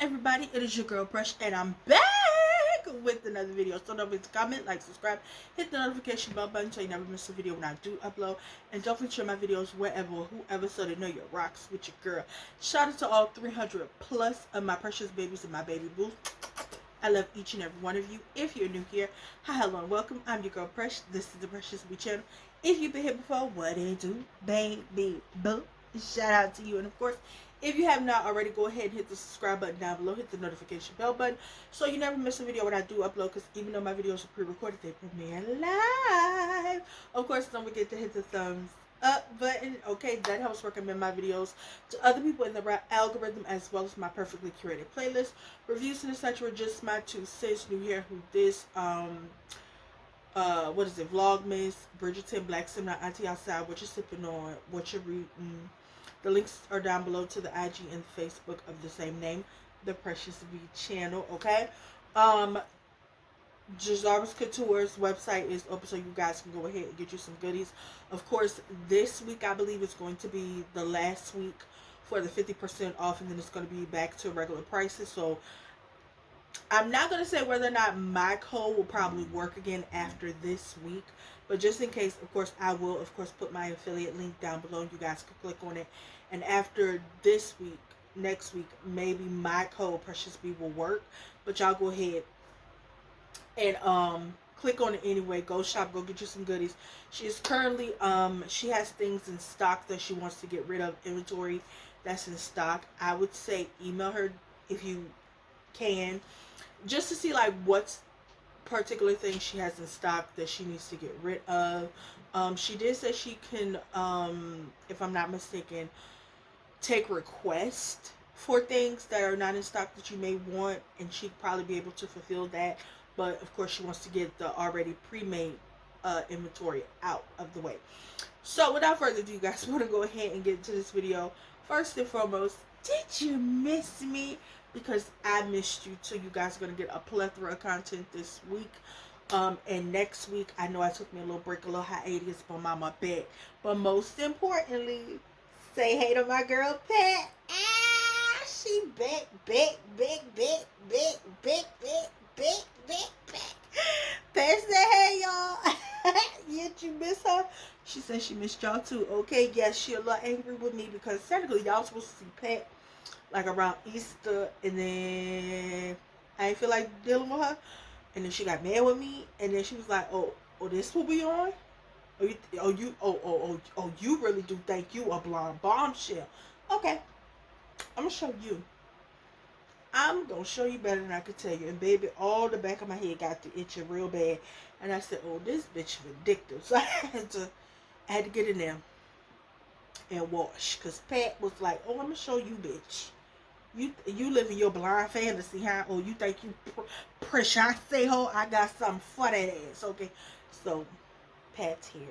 everybody, it is your girl Brush, and I'm back with another video. So don't forget to comment, like, subscribe, hit the notification bell button so you never miss a video when I do upload, and don't forget to share my videos wherever or whoever so they know your rocks with your girl. Shout out to all 300 plus of my precious babies and my baby boo. I love each and every one of you. If you're new here, hi, hello, and welcome. I'm your girl Brush. This is the Precious Bee channel. If you've been here before, what it do, baby boo? Shout out to you. And of course, if you have not already, go ahead and hit the subscribe button down below. Hit the notification bell button so you never miss a video when I do upload. Because even though my videos are pre-recorded, they premiere live. Of course, don't forget to hit the thumbs up button. Okay, that helps recommend my videos to other people in the right algorithm, as well as my perfectly curated playlist. Reviews and etc. Just my 2 cents. New here, who this what is it, Vlogmas, Bridgerton, Black Seminar, Auntie Outside, what you're sipping on, what you're reading. The links are down below to the IG and the Facebook of the same name, the Precious Bee channel. Okay, Jazar's Couture's website is open so you guys can go ahead and get you some goodies. Of course, this week I believe it's going to be the last week for the 50% off, and then it's going to be back to regular prices. So I'm not going to say whether or not my code will probably work again after this week, but just in case, of course, I will, of course, put my affiliate link down below. You guys can click on it. And after this week, next week, maybe my code Precious Bee will work. But y'all go ahead and click on it anyway. Go shop, go get you some goodies. She is currently she has things in stock that she wants to get rid of, inventory that's in stock. I would say email her if you can, just to see like what's particular things she has in stock that she needs to get rid of. She did say she can, if I'm not mistaken, take requests for things that are not in stock that you may want, and she'd probably be able to fulfill that. But of course, she wants to get the already pre-made inventory out of the way. So without further ado, you guys want to go ahead and get into this video. First and foremost, did you miss me? Because I missed you too. You guys are going to get a plethora of content this week. And next week, I know I took me a little break, a little hiatus, but mama back. But most importantly, say hey to my girl Pat. Ah, she back. Pat said hey y'all. Yet you miss her? She said she missed y'all too. Okay, yes, she a little angry with me because technically y'all supposed to see Pat like around Easter, and then I didn't feel like dealing with her, and then she got mad with me, and then she was like, oh, this will be on? You really do think you a blonde bombshell. Okay, I'm gonna show you. I'm gonna show you better than I could tell you. And baby, all the back of my head got to itching real bad, and I said, oh, this bitch is addictive. So I had to get in there and wash, because Pat was like, oh, I'm gonna show you, bitch. You live in your blind fantasy, huh? Oh, you think you precious ho? I got something for that ass, okay? So, Pat's here.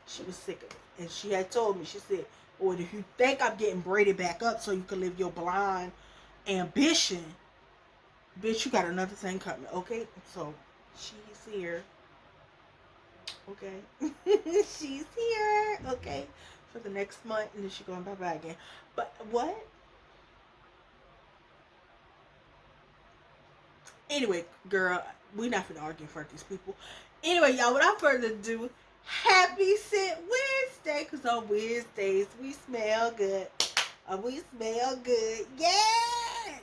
She was sick of it. And she had told me, she said, well, if you think I'm getting braided back up so you can live your blind ambition, bitch, you got another thing coming, okay? So, she's here. Okay? She's here, okay? For the next month, and then she's going bye-bye again. But, what? Anyway, girl, we not finna argue in front of these people. Anyway, y'all, without further ado, happy Scent Wednesday, because on Wednesdays, we smell good. We smell good. Yeah!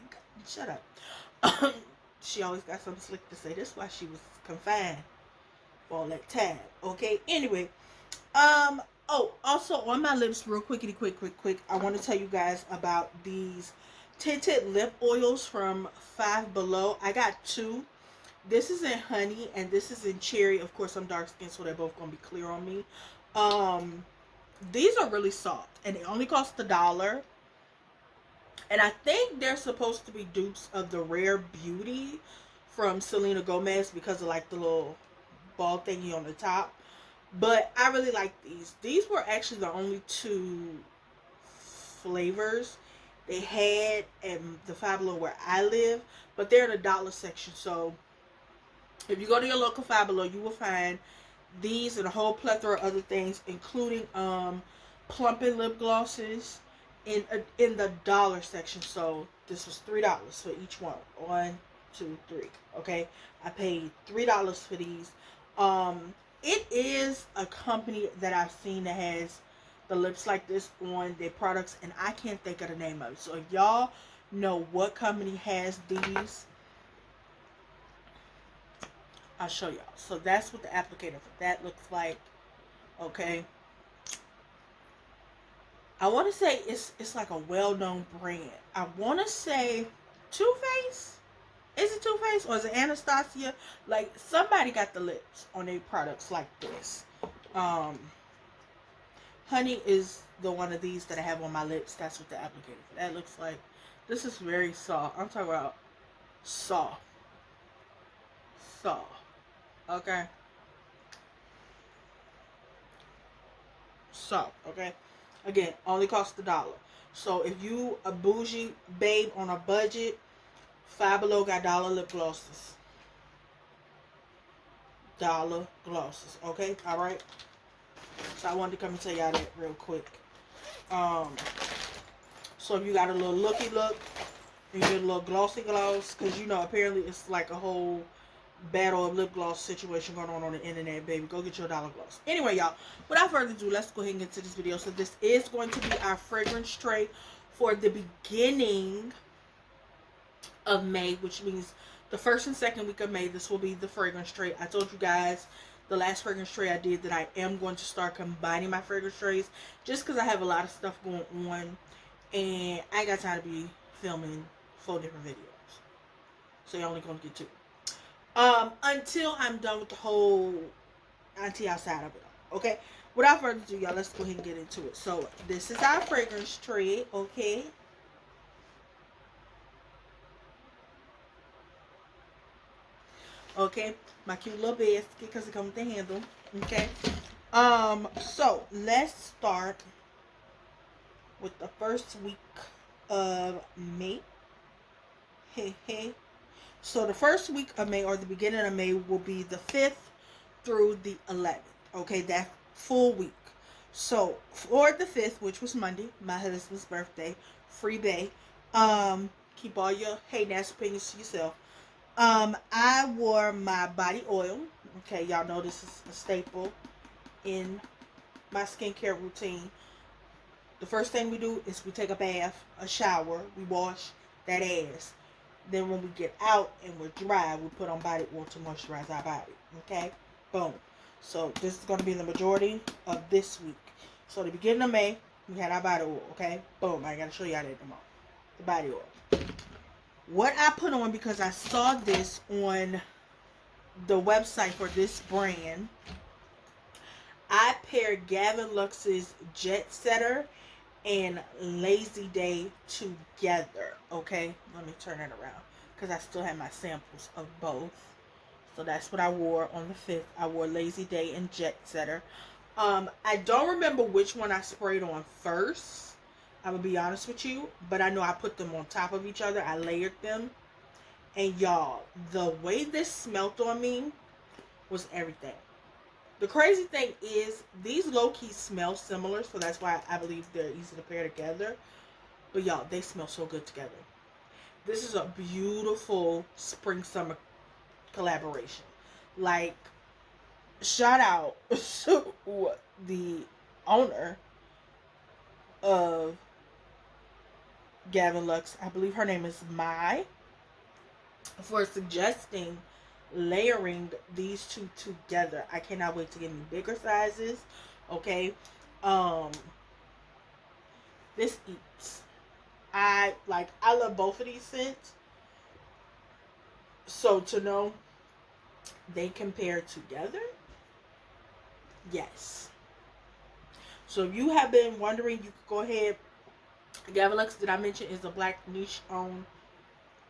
Shut up. She always got something slick to say. That's why she was confined for all that time. Okay? Anyway, oh, also, on my lips, real quick, I want to tell you guys about these tinted lip oils from Five Below. I got 2. This is in honey and this is in cherry. Of course, I'm dark skinned, so they're both gonna be clear on me. These are really soft and they only cost $1. And I think they're supposed to be dupes of the Rare Beauty from Selena Gomez because of like the little ball thingy on the top. But I really like these. These were actually the only 2 flavors they had at the Five Below where I live, but they're in the dollar section. So if you go to your local Five Below, you will find these and a whole plethora of other things, including plumping lip glosses in the dollar section. So this was $3 for each one. 1, 2, 3. Okay, I paid $3 for these. It is a company that I've seen that has the lips like this on their products, and I can't think of the name of it. So if y'all know what company has these, I'll show y'all. So that's what the applicator for that looks like. Okay. I want to say it's like a well-known brand. I want to say Too Faced. Is it Too Faced or is it Anastasia? Like somebody got the lips on their products like this. Honey is the one of these that I have on my lips. That's what the applicator for that looks like. This is very soft. I'm talking about soft. Soft. Okay. Soft. Okay. Again, only costs $1. So if you a bougie babe on a budget, Five Below got dollar lip glosses. Dollar glosses. Okay? Alright? So I wanted to come and tell y'all that real quick. So if you got a little looky look, and you get a little glossy gloss, because you know apparently it's like a whole battle of lip gloss situation going on the internet, baby. Go get your dollar gloss. Anyway, y'all, without further ado, let's go ahead and get to this video. So this is going to be our fragrance tray for the beginning of May, which means the first and second week of May. This will be the fragrance tray. I told you guys the last fragrance tray I did that I am going to start combining my fragrance trays, just because I have a lot of stuff going on and I ain't got time to be filming 4 different videos, so you're only going to get 2 until I'm done with the whole auntie outside of it all. Okay, without further ado, y'all, let's go ahead and get into it. So this is our fragrance tray. Okay, okay, my cute little basket because it comes with the handle. Okay, so let's start with the first week of May. Hey, hey. So the first week of May, or the beginning of May, will be the 5th through the 11th. Okay, that full week. So for the 5th, which was Monday, my husband's birthday, free bay. Keep all your hey nasty opinions to yourself. I wore my body oil. Okay, y'all know this is a staple in my skincare routine. The first thing we do is we take a bath, a shower, we wash that ass. Then when we get out and we're dry, we put on body oil to moisturize our body. Okay? Boom. So this is going to be the majority of this week. So the beginning of May, we had our body oil. Okay? Boom. I got to show y'all that tomorrow. The body oil. What I put on, because I saw this on the website for this brand, I paired Gavin Lux's Jet Setter and Lazy Day together. Okay, let me turn it around because I still have my samples of both. So that's what I wore on the 5th. I wore Lazy Day and Jet Setter. I don't remember which one I sprayed on first, I'm gonna be honest with you, but I know I put them on top of each other. I layered them, and y'all, the way this smelled on me was everything. The crazy thing is, these low-key smell similar, so that's why I believe they're easy to pair together. But y'all, they smell so good together. This is a beautiful spring-summer collaboration. Like, shout out to the owner of Gavin Lux. I believe her name is Mai, for suggesting layering these two together. I cannot wait to get me bigger sizes. Okay, this eats. I love both of these scents. So to know they compare together, yes. So if you have been wondering, you could go ahead. Gavin Lux, did I mention, is a black niche owned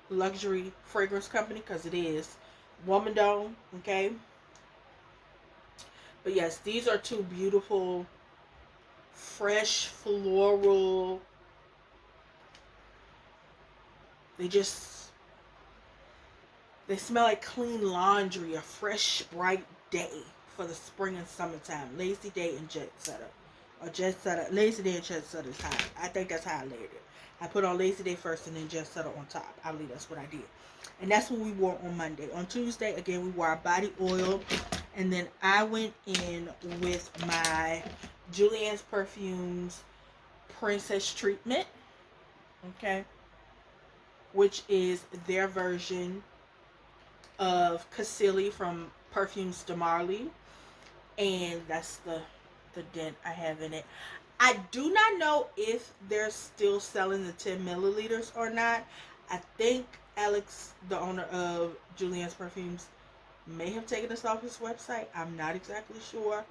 luxury fragrance company, because it is woman owned. Okay, but yes, these are 2 beautiful fresh floral, they smell like clean laundry, a fresh bright day for the spring and summertime. Lazy Day and Jet Setter. or Jet Setter. Lazy Day and Jet Setter is high. I think that's how I layered it. I put on Lazy Day first and then Jet Setter on top. I believe that's what I did. And that's what we wore on Monday. On Tuesday, again, we wore our body oil. And then I went in with my Julian's Perfumes Princess Treatment. Okay. Which is their version of Cassili from Perfumes de Marly. And that's the dent I have in it. I do not know if they're still selling the 10 milliliters or not. I think Alex, the owner of Julian's Perfumes, may have taken this off his website. I'm not exactly sure.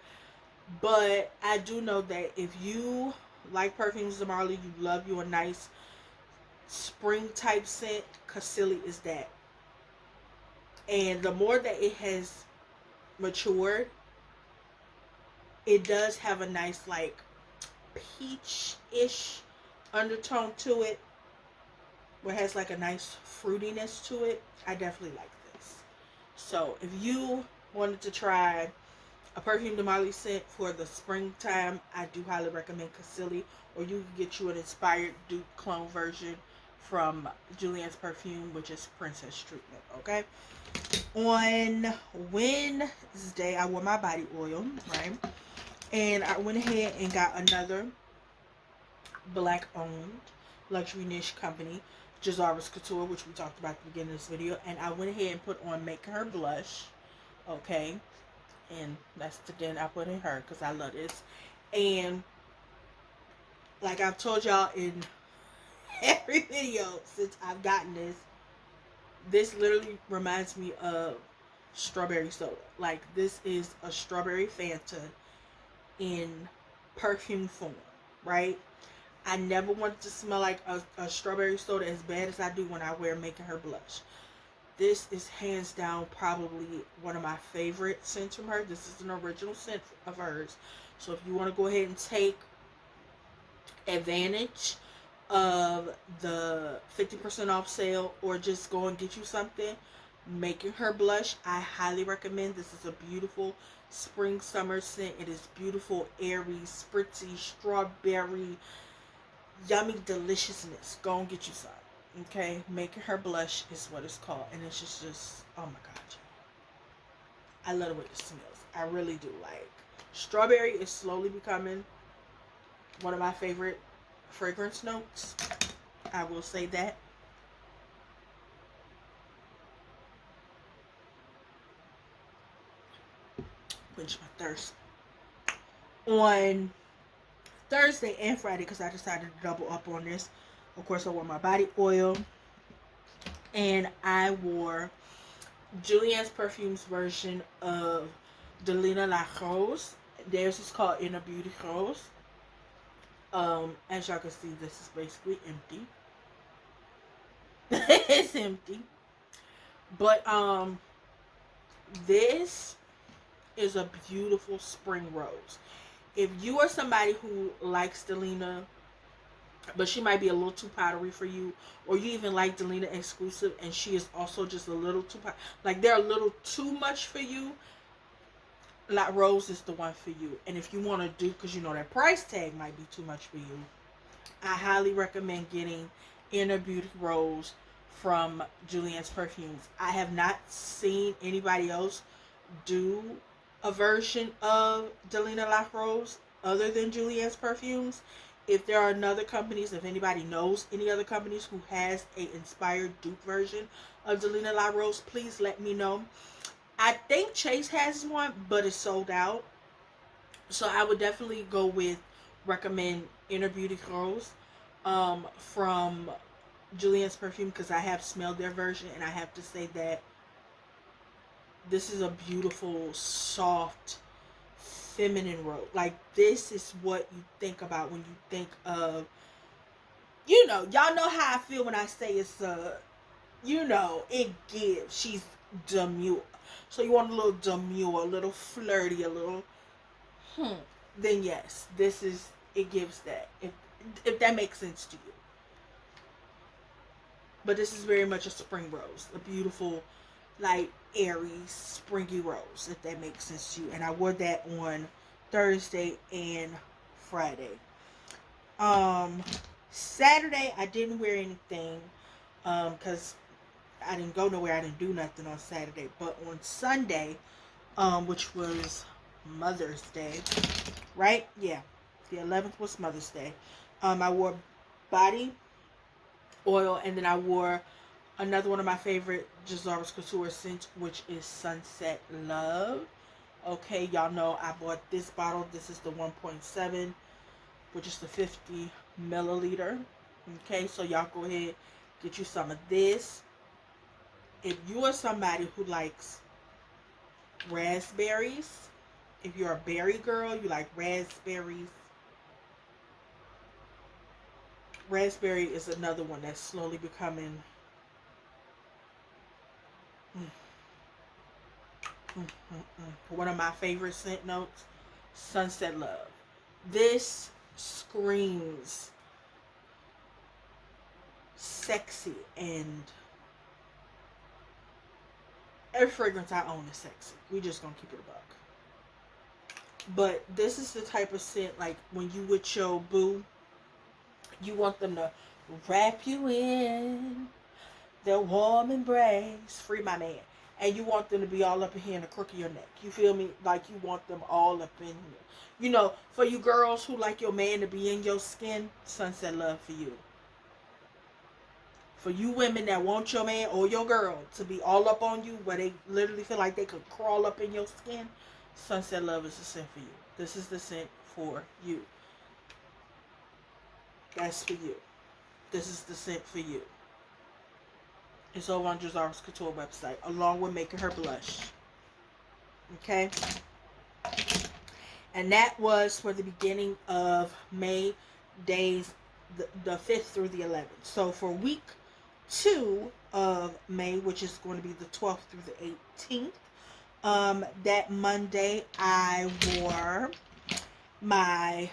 But I do know that if you like Perfumes de Marly, you love you a nice spring type scent, Cassili is that. And the more that it has matured, it does have a nice like peach-ish undertone to it, where it has like a nice fruitiness to it. I definitely like this. So if you wanted to try a Perfume de Marly scent for the springtime, I do highly recommend Cassili, or you can get you an inspired dupe clone version from Julian's Perfume, which is Princess Treatment. Okay. On Wednesday, I wore my body oil, right? And I went ahead and got another black-owned luxury niche company, Jazaris Couture, which we talked about at the beginning of this video. And I went ahead and put on Making Her Blush, okay? And that's the dent I put in her because I love this. And like I've told y'all in every video since I've gotten this literally reminds me of strawberry soda. Like, this is a strawberry Fanta in perfume form, right? I never wanted to smell like a strawberry soda as bad as I do when I wear Making Her Blush. This is hands down probably one of my favorite scents from her. This is an original scent of hers. So if you want to go ahead and take advantage of the 50% off sale, or just go and get you something, Making Her Blush, I highly recommend. This is a beautiful spring summer scent. It is beautiful, airy, spritzy, strawberry, yummy deliciousness. Go and get you some. Okay, Making Her Blush is what it's called, and it's just oh my god, I love the way it smells. I really do. Like, strawberry is slowly becoming one of my favorite fragrance notes. I will say that. Quench my thirst. On Thursday and Friday, because I decided to double up on this, of course I wore my body oil, and I wore Julian's Perfume's version of Delina La Rose. Theirs is called Inner Beauty Rose. As y'all can see, this is basically empty. It's empty. But this is a beautiful spring rose. If you are somebody who likes Delina, but she might be a little too powdery for you, or you even like Delina exclusive and she is also just a little too like they're a little too much for you, La Rose is the one for you. And if you want to do, because you know that price tag might be too much for you, I highly recommend getting Inner Beauty Rose from Julian's Perfumes. I have not seen anybody else do a version of Delina La Rose other than Julian's Perfumes. If there are another companies, if anybody knows any other companies who has a inspired dupe version of Delina La Rose, please let me know. I think Chase has one, but it's sold out. So I would definitely recommend Inner Beauty Rose from Julian's Perfume, because I have smelled their version, and I have to say that this is a beautiful, soft, feminine rose. Like, this is what you think about when you think of, you know, y'all know how I feel when I say it's you know, it gives. She's demure. So you want a little demure, a little flirty, a little then yes, it gives that. If that makes sense to you. But this is very much a spring rose. A beautiful, like, airy, springy rose, if that makes sense to you. And I wore that on Thursday and Friday. Saturday I didn't wear anything because I didn't go nowhere. I didn't do nothing on Saturday. But on Sunday, which was Mother's Day, right? Yeah, the 11th was Mother's Day. I wore body oil, and then I wore another one of my favorite Jazar's Couture scents, which is Sunset Love. Okay, y'all know I bought this bottle. This is the 1.7, which is the 50 milliliter. Okay, so y'all go ahead, get you some of this. If you are somebody who likes raspberries, if you're a berry girl, you like raspberries. Raspberry is another one that's slowly becoming one of my favorite scent notes. Sunset Love. This screams sexy, and every fragrance I own is sexy. We just gonna keep it a buck. But this is the type of scent, like when you with your boo, you want them to wrap you in their warm embrace, free my man, and you want them to be all up in here in the crook of your neck. You feel me? Like you want them all up in here. You know, for you girls who like your man to be in your skin, Sunset Love for you. For you women that want your man or your girl to be all up on you, where they literally feel like they could crawl up in your skin, Sunset Love is the scent for you. This is the scent for you. That's for you. This is the scent for you. It's over on Jazar's Couture website, along with Making Her Blush. Okay? And that was for the beginning of May, days the 5th through the 11th. So for week 2 of May, which is going to be the 12th through the 18th, that Monday I wore my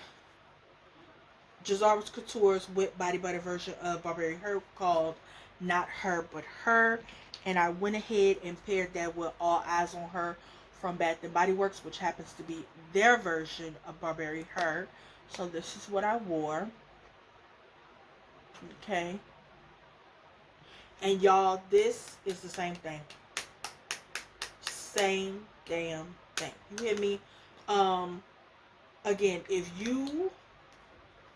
Jazar's Couture's Whip Body Butter version of Burberry Her called Not Her But Her, and I went ahead and paired that with All Eyes on Her from Bath and Body Works, which happens to be their version of Burberry Her. So this is what I wore. Okay. And y'all, this is the same thing. Same damn thing. You hear me? Again, if you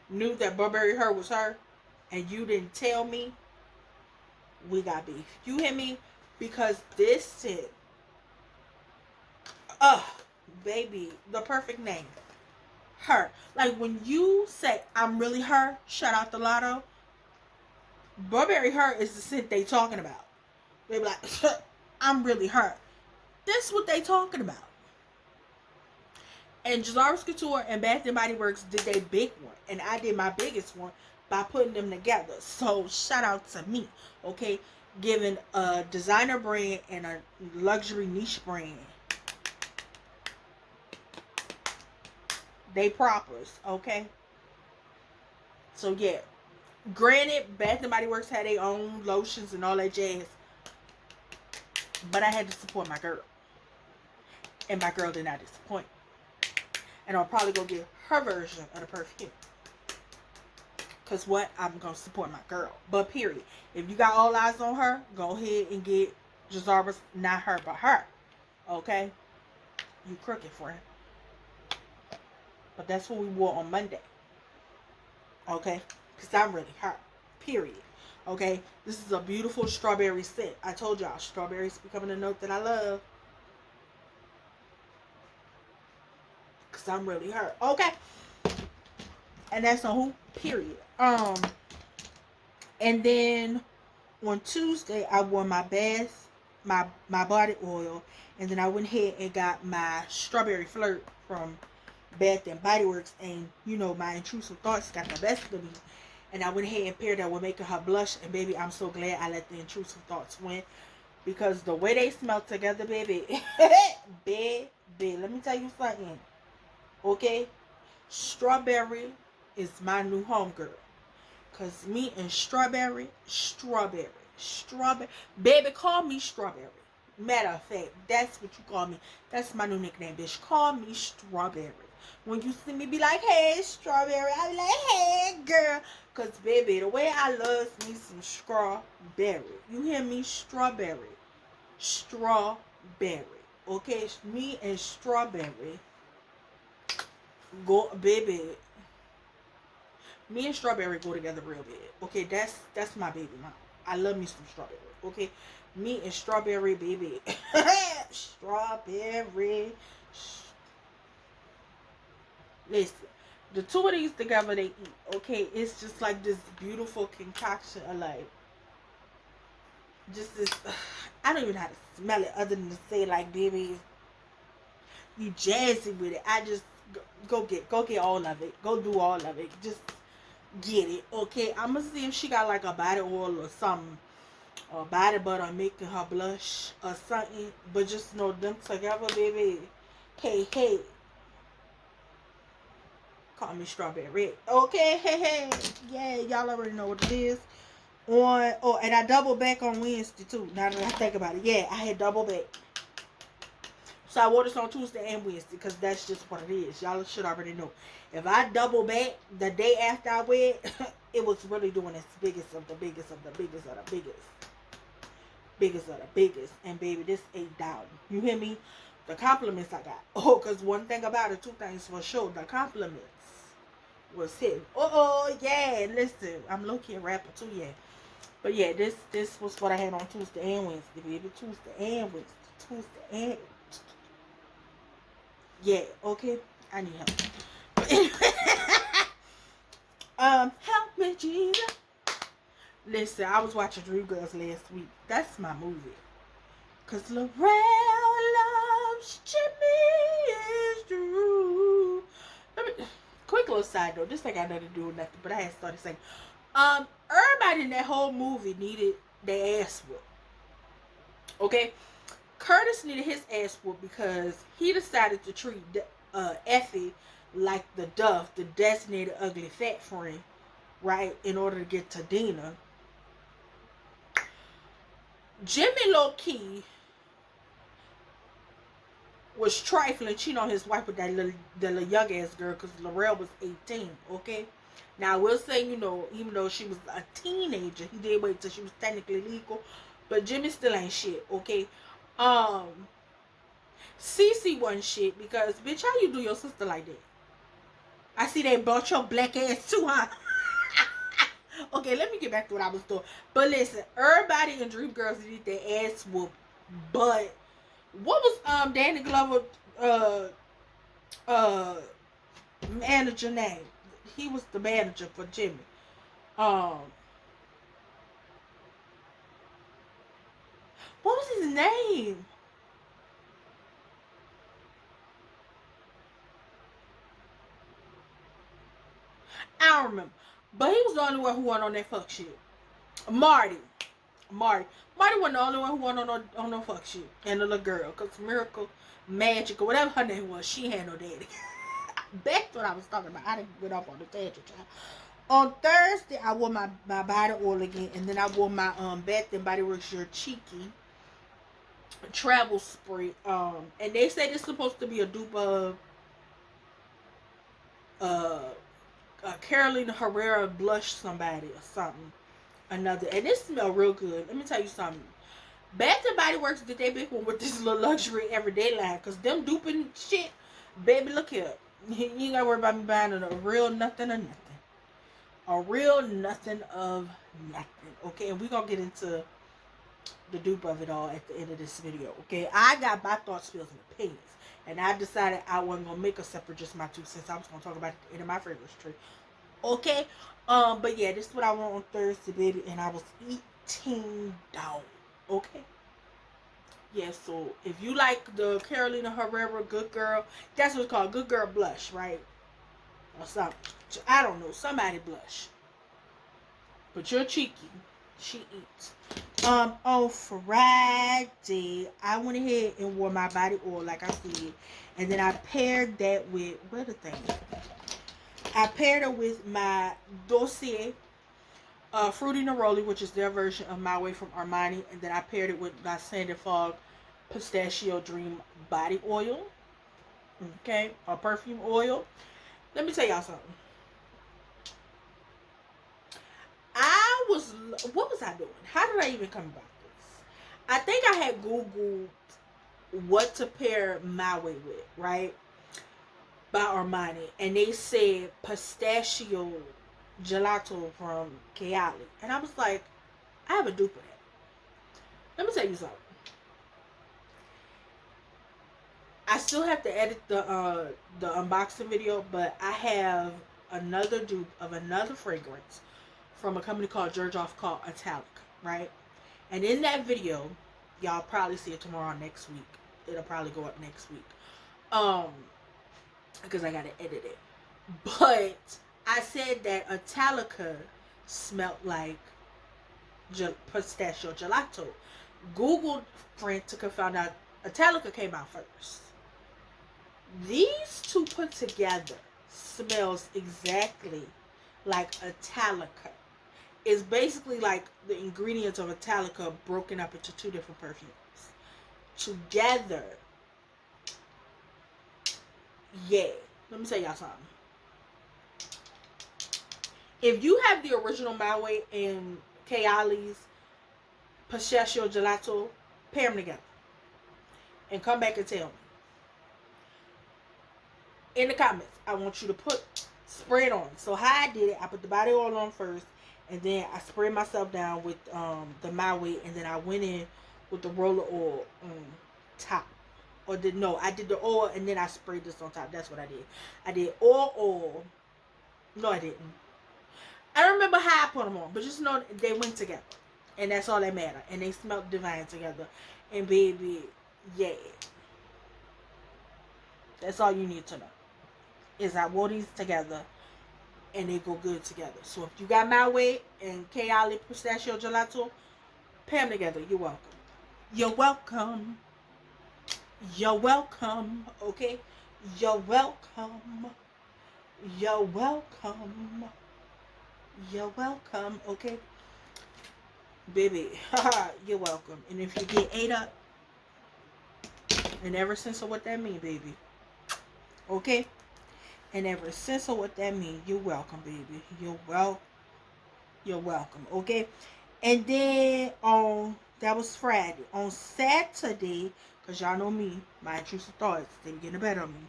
knew that Burberry Her was her and you didn't tell me, we got beef. You hear me? Because this scent, baby, the perfect name. Her. Like when you say, I'm really her, shout out to Lotto, Burberry Her is the scent they talking about. They be like, I'm really her. This is what they talking about. And Jazar's Couture and Bath and Body Works did their big one, and I did my biggest one by putting them together. So shout out to me, okay? Giving a designer brand and a luxury niche brand they propers, okay? So yeah, granted, Bath and Body Works had their own lotions and all that jazz, but I had to support my girl, and my girl did not disappoint. And I'll probably go get her version of the perfume. Because what? I'm going to support my girl. But period. If you got all eyes on her, go ahead and get Jazar's Not Her But Her. Okay? You crooked, friend. But that's what we wore on Monday. Okay? Because I'm really her. Period. Okay? This is a beautiful strawberry scent. I told y'all, strawberries becoming a note that I love. Because I'm really her. Okay? And that's on who? Period. And then on Tuesday, I wore my bath, my body oil, and then I went ahead and got my strawberry flirt from Bath and Body Works, and you know my intrusive thoughts got the best of me, and I went ahead and paired that with Making Her Blush, and baby, I'm so glad I let the intrusive thoughts win, because the way they smell together, baby, baby, let me tell you something, okay? Strawberry is my new homegirl. Cause me and strawberry. Baby, call me strawberry. Matter of fact, that's what you call me. That's my new nickname, bitch. Call me Strawberry. When you see me be like, hey, Strawberry, I be like, hey, girl. Because, baby, the way I love me some strawberry. You hear me? Strawberry. Strawberry. Okay? Me and Strawberry. Go, baby. Me and Strawberry go together real big. Okay? That's my baby mom. I love me some Strawberry. Okay? Me and Strawberry, baby. Strawberry. Listen, the two of these together, they eat. Okay, it's just like this beautiful concoction of like, just this. I don't even know how to smell it other than to say like, baby, you jazzy with it. I just go get all of it. Go do all of it. Just get it. Okay, I'm gonna see if she got like a body oil or something, or body butter making her blush or something. But just know them together, baby. Hey, hey. Call me Strawberry. Okay, hey. Yeah, y'all already know what it is. And I double back on Wednesday too. Now that I think about it. Yeah, I had double back. So I wore this on Tuesday and Wednesday because that's just what it is. Y'all should already know. If I double back the day after I wear it, it was really doing its biggest of the biggest of the biggest of the biggest. Biggest of the biggest. And baby, this ain't down. You hear me? The compliments I got. Oh, because one thing about it, two things for sure. The compliments was hitting. Oh, yeah. Listen, I'm low-key a rapper too, yeah. But yeah, this was what I had on Tuesday and Wednesday, baby. Tuesday and Wednesday. Tuesday and... Yeah, okay? I need help. But anyway, help me, Jesus. Listen, I was watching Dreamgirls last week. That's my movie. Because Lorel loves Jimmy is true. Quick little side note. This ain't got nothing to do with nothing, but I had started saying, everybody in that whole movie needed their ass whooped. Okay? Curtis needed his ass whooped because he decided to treat Effie like the Duff, the designated ugly fat friend, right? In order to get to Dina. Jimmy low-key was trifling, cheating on his wife with that little young ass girl because Lorel was 18, okay? Now, I will say, you know, even though she was a teenager, he did wait till she was technically legal, but Jimmy still ain't shit, okay? Cece wasn't shit because, bitch, how you do your sister like that? I see they brought your black ass too, huh? Okay, let me get back to what I was doing. But listen, everybody in Dreamgirls needed their ass whooped, but what was Danny Glover manager name? He was the manager for Jimmy. What was his name? I don't remember. But he was the only one who went on that fuck shit. Marty wasn't the only one who went on no fuck shit. And the little girl. Because Miracle Magic or whatever her name was, she had no daddy. That's what I was talking about. I didn't get off on the tangent, child. On Thursday, I wore my body oil again. And then I wore my Bath and Body Works Your Cheeky travel spray. And they say this is supposed to be a dupe of Carolina Herrera blush somebody or something. Another. And this smells real good. Let me tell you something. Bath and Body Works did they big one with this little luxury everyday line. Because them duping shit, baby, look here. You ain't gotta worry about me buying a real nothing or nothing. A real nothing of nothing. Okay, and we're gonna get into the dupe of it all at the end of this video. Okay, I got my thoughts, feels, and opinions. And I decided I wasn't gonna make a separate just my 2 cents. I was gonna talk about it at the end of my fragrance tree. Okay? But yeah, this is what I want on Thursday, baby. And I was eating down. Okay? Yeah, so if you like the Carolina Herrera Good Girl, that's what it's called, Good Girl Blush, right? Or something. I don't know, somebody blush. But you're cheeky. She eats. On Friday, I went ahead and wore my body oil, like I said. And then I paired that with, what the thing? I paired it with my Dossier Fruity Neroli, which is their version of My Way from Armani. And then I paired it with my Sandy Fog Pistachio Dream body oil. Okay, or perfume oil. Let me tell y'all something. What was I doing? How did I even come about this? I think I had Googled what to pair my way with, right? By Armani. And they said pistachio gelato from Kayali. And I was like, I have a dupe of that. Let me tell you something. I still have to edit the unboxing video, but I have another dupe of another fragrance from a company called Jerjoff called Italic, right? And in that video, y'all probably see it tomorrow, next week. It'll probably go up next week. Because I gotta edit it. But I said that Italica smelled like pistachio gelato. Googled Frantica, found out Italica came out first. These two put together smells exactly like Italica. It's basically like the ingredients of Italica broken up into two different perfumes. Together, yeah. Let me tell y'all something. If you have the original My Way and Kayali's pistachio gelato, pair them together. And come back and tell me. In the comments, I want you to spray it on. So how I did it, I put the body oil on first, and then I sprayed myself down with the My Way, and then I went in with the roller oil on top. I did the oil and then I sprayed this on top. That's what I did. I did oil. No, I didn't. I don't remember how I put them on, but just know they went together. And that's all that matters. And they smelled divine together. And baby, yeah. That's all you need to know. Is I wore these together and they go good together. So if you got My Way and Kayali pistachio gelato, pair them together. You're welcome. You're welcome. You're welcome. Okay? You're welcome. You're welcome. You're welcome. Okay? Baby, haha, you're welcome. And if you get ate up, and ever since of what that mean, baby. Okay? And ever since of what that mean, you're welcome, baby. You're welcome. Okay? And then that was Friday. On Saturday, because y'all know me, my intrusive thoughts, they be getting the better of me.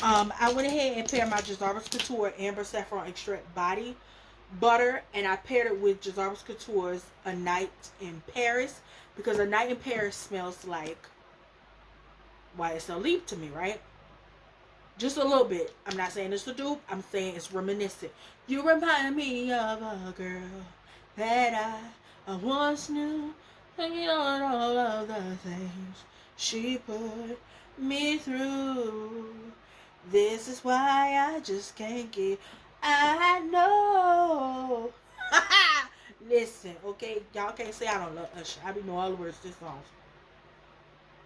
I went ahead and paired my Gisarbus Couture Amber Saffron Extract Body Butter, and I paired it with Gisarbus Couture's A Night in Paris, because A Night in Paris smells like YSL Leap to me, right? Just a little bit. I'm not saying it's a dupe. I'm saying it's reminiscent. You remind me of a girl that I once knew, thinking on all of the things she put me through. This is why I just can't get. I know. Listen, okay, y'all can't say I don't love Usher. I be know all the words to this song.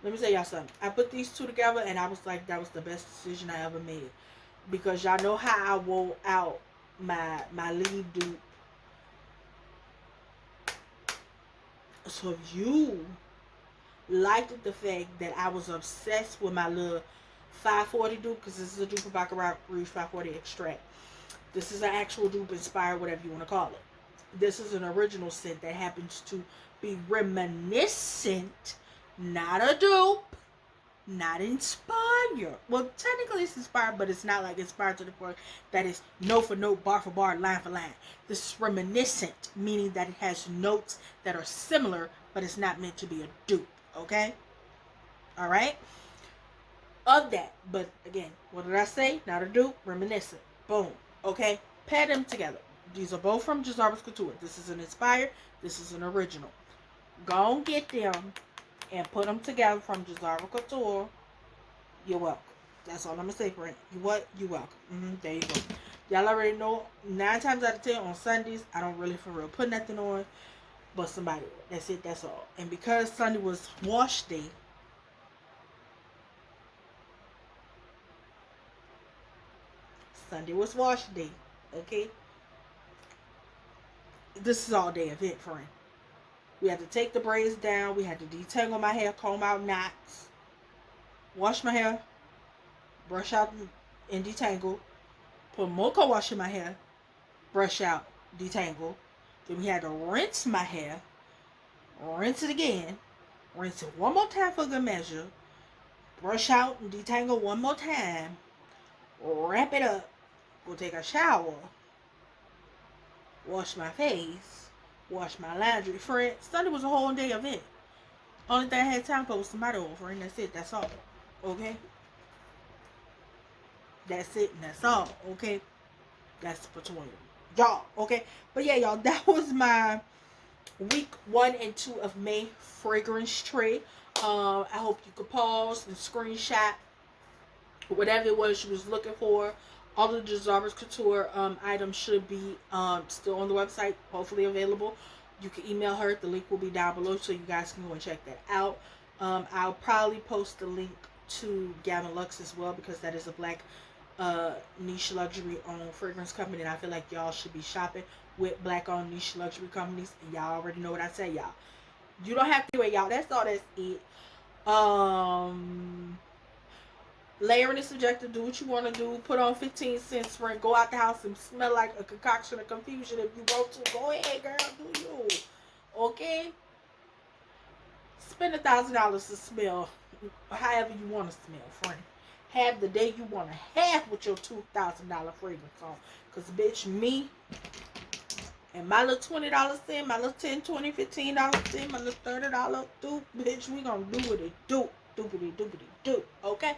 Let me tell y'all something. I put these two together and I was like, that was the best decision I ever made. Because y'all know how I wore out my lead dupe. So if you liked the fact that I was obsessed with my little 540 dupe, because this is a dupe of Baccarat Rouge 540 extract. This is an actual dupe inspired, whatever you want to call it. This is an original scent that happens to be reminiscent, not a dupe, not inspired. Well, technically it's inspired, but it's not like inspired to the point that is note for note, bar for bar, line for line. This is reminiscent, meaning that it has notes that are similar, but it's not meant to be a dupe, okay? All right? Of that, but again, what did I say? Not a dupe, reminiscent. Boom. Okay? Pair them together. These are both from Gisarbus Couture. This is an inspired. This is an original. Go and get them and put them together from Gisarbus Couture. You're welcome. That's all I'm going to say, Brent. You what? You're welcome. There you go. Y'all already know, 9 times out of 10 on Sundays, I don't really for real put nothing on but somebody. That's it. That's all. And because Sunday was wash day, okay? This is all day event, friend. We had to take the braids down. We had to detangle my hair, comb out knots, wash my hair, brush out and detangle, put more co-wash in my hair, brush out, detangle. Then we had to rinse my hair, rinse it again, rinse it one more time for good measure, brush out and detangle one more time, wrap it up, go take a shower, wash my face, wash my laundry. Friend, Sunday was a whole day event. Only thing I had time for was somebody over, and that's it. That's all. Okay? That's it, and that's all. Okay? That's between y'all. Okay? But yeah, y'all, that was my week 1 and 2 of May fragrance trade. I hope you could pause and screenshot whatever it was you was looking for. All of the Jarvis Couture items should be still on the website, hopefully available. You can email her. The link will be down below, so you guys can go and check that out. I'll probably post the link to Gavin Lux as well, because that is a black niche luxury owned fragrance company, and I feel like y'all should be shopping with black owned niche luxury companies. And y'all already know what I say, y'all. You don't have to do it, y'all. That's all. That's it. Layering is subjective. Do what you want to do. Put on 15 cents friend. Go out the house and smell like a concoction of confusion if you want to. Go ahead, girl. Do you. Okay? Spend $1,000 to smell however you want to smell, friend. Have the day you want to have with your $2,000 fragrance on. Because, bitch, me and my little $20 cent, my little $10, $20, $15 cent, my little $30 do, bitch, we gonna do what it do. Do. Okay?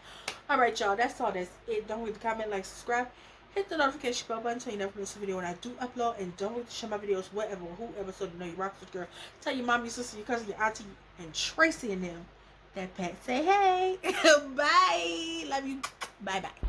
Alright, y'all. That's all. That's it. Don't forget to comment, like, subscribe. Hit the notification bell button so you never miss a video when I do upload. And don't forget to share my videos wherever or whoever, so you know you rock with girl. Tell your mom, your sister, your cousin, your auntie, and Tracy and them that Pat say hey. Bye. Love you. Bye-bye.